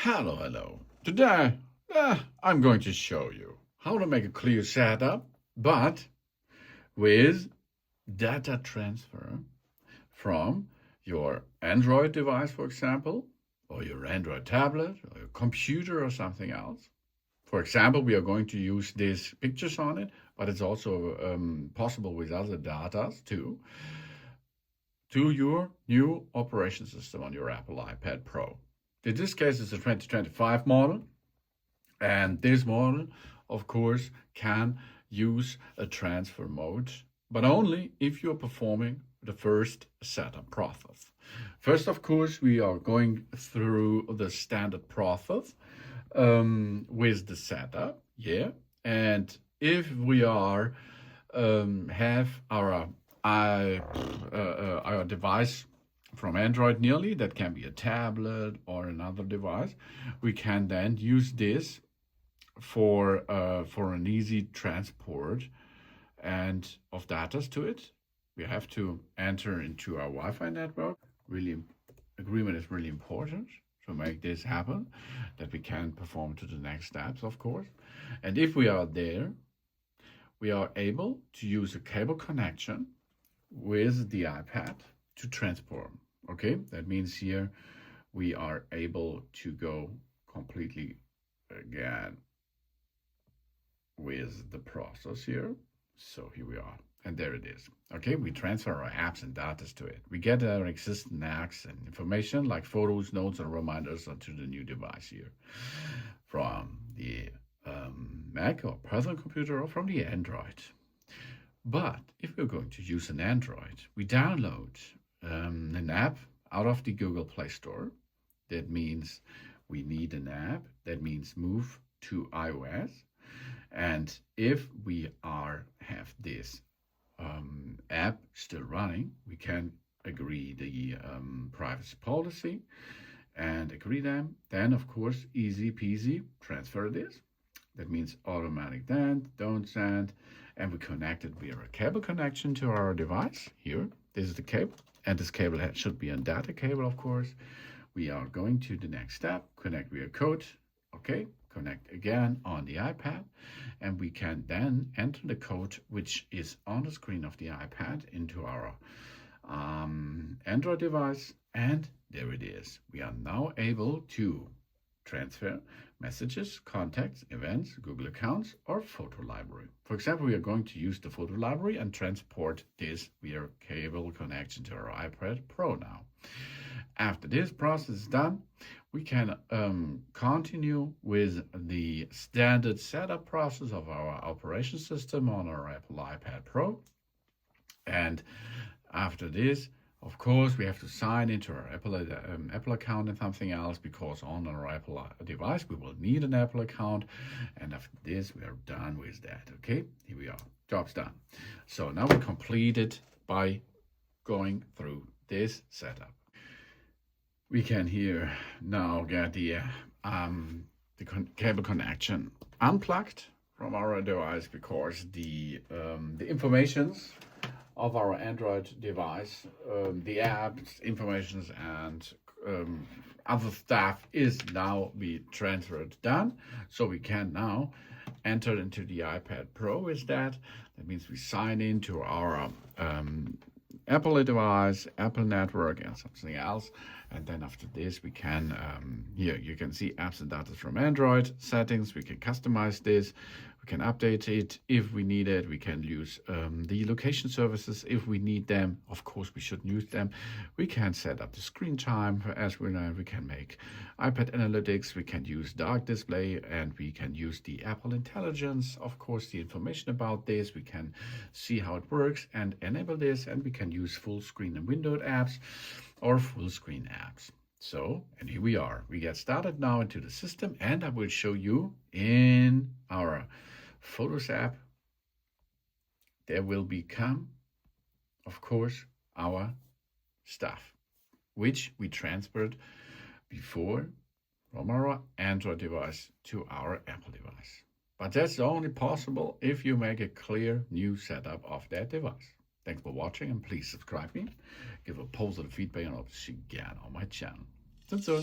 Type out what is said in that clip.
Hello. Today, I'm going to show you how to make a clear setup, but with data transfer from your Android device, for example, or your Android tablet, or your computer, or something else. For example, we are going to use these pictures on it, but it's also possible with other data too, to your new operation system on your Apple iPad Pro. In this case, it's a 2025 model, and this model, of course, can use a transfer mode, but only if you're performing the first setup process. First, of course, we are going through the standard process with the setup, and if we are have our device from Android nearly, that can be a tablet or another device, we can then use this for an easy transport and of data to it. We have to enter into our Wi-Fi network. Agreement is really important to make this happen, that we can perform to the next steps, of course. And if we are there, we are able to use a cable connection with the iPad to transport. Okay, that means here we are able to go completely again with the process here. So here we are, and there it is. Okay, we transfer our apps and data to it. We get our existing apps and information like photos, notes, and reminders onto the new device here from the Mac or personal computer or from the Android. But if we're going to use an Android, we download an app out of the Google Play Store. That means we need an app. That means move to iOS. And if we have this app still running, we can agree the privacy policy and agree them. Then, of course, easy peasy, transfer this. That means automatic send, don't send, and we connect it via a cable connection to our device. Here, this is the cable, and this cable should be a data cable, of course. We are going to the next step, connect via code. Okay, connect again on the iPad, and we can then enter the code which is on the screen of the iPad into our Android device, and there it is. We are now able to transfer messages, contacts, events, Google accounts, or photo library. For example, we are going to use the photo library and transport this via cable connection to our iPad Pro now. After this process is done, we can continue with the standard setup process of our operation system on our Apple iPad Pro. And after this, of course, we have to sign into our Apple account and something else, because on our Apple device, we will need an Apple account. And after this, we are done with that. Okay, here we are. Job's done. So now we complete it by going through this setup. We can here now get the cable connection unplugged from our device, because the informations of our Android device, the apps, informations, and other stuff is now be transferred done. So we can now enter into the iPad Pro with that. That means we sign into our Apple device, Apple network, and something else. And then after this, we can, here you can see apps and data from Android settings. We can customize this. We can update it if we need it. We can use the location services if we need them. Of course, we should use them. We can set up the screen time as we know. We can make iPad analytics. We can use dark display, and we can use the Apple Intelligence. Of course, the information about this. We can see how it works and enable this, and we can use full screen and windowed apps or full screen apps. So, and here we are. We get started now into the system, and I will show you in our Photos app. There will become, of course, our stuff, which we transferred before from our Android device to our Apple device. But that's only possible if you make a clear new setup of that device. Thanks for watching, and please subscribe me, give a positive feedback, and I'll see you again on my channel. That's all.